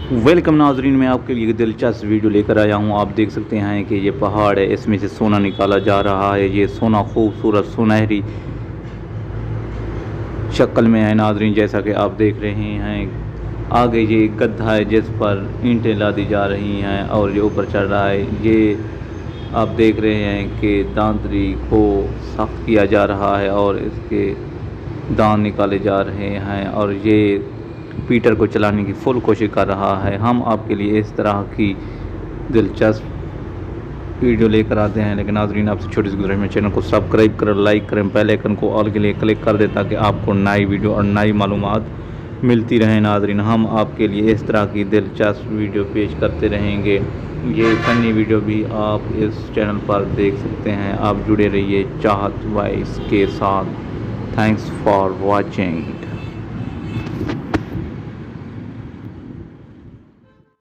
Welcome नाजरीन, मैं आपके लिए दिलचस्प वीडियो लेकर आया हूं। आप देख सकते हैं कि ये पहाड़ है, इसमें से सोना निकाला जा रहा है। ये सोना खूबसूरत सुनहरी शक्ल में है नाजरीन, जैसा कि आप देख रहे हैं। आगे ये एक गड्ढा है जिस पर ईंटें लादी जा रही हैं और ये ऊपर चढ़ रहा है। ये आप देख रहे हैं कि दांतरी को सख्त किया जा रहा है और इसके दांत निकाले जा रहे हैं और ये पीटर को चलाने की फुल कोशिश कर रहा है। हम आपके लिए इस तरह की दिलचस्प वीडियो लेकर आते हैं, लेकिन नाज़रीन आपसे छोटी सी गुजारिश में चैनल को सब्सक्राइब करें, लाइक करें, बेल आइकन को ऑल के लिए क्लिक कर दें ताकि आपको नई वीडियो और नई मालूमात मिलती रहें। नाज़रीन हम आपके लिए इस तरह की दिलचस्प वीडियो पेश करते रहेंगे। ये फ़नी वीडियो भी आप इस चैनल पर देख सकते हैं। आप जुड़े रहिए चाहत वाइस के साथ। Thanks for watching.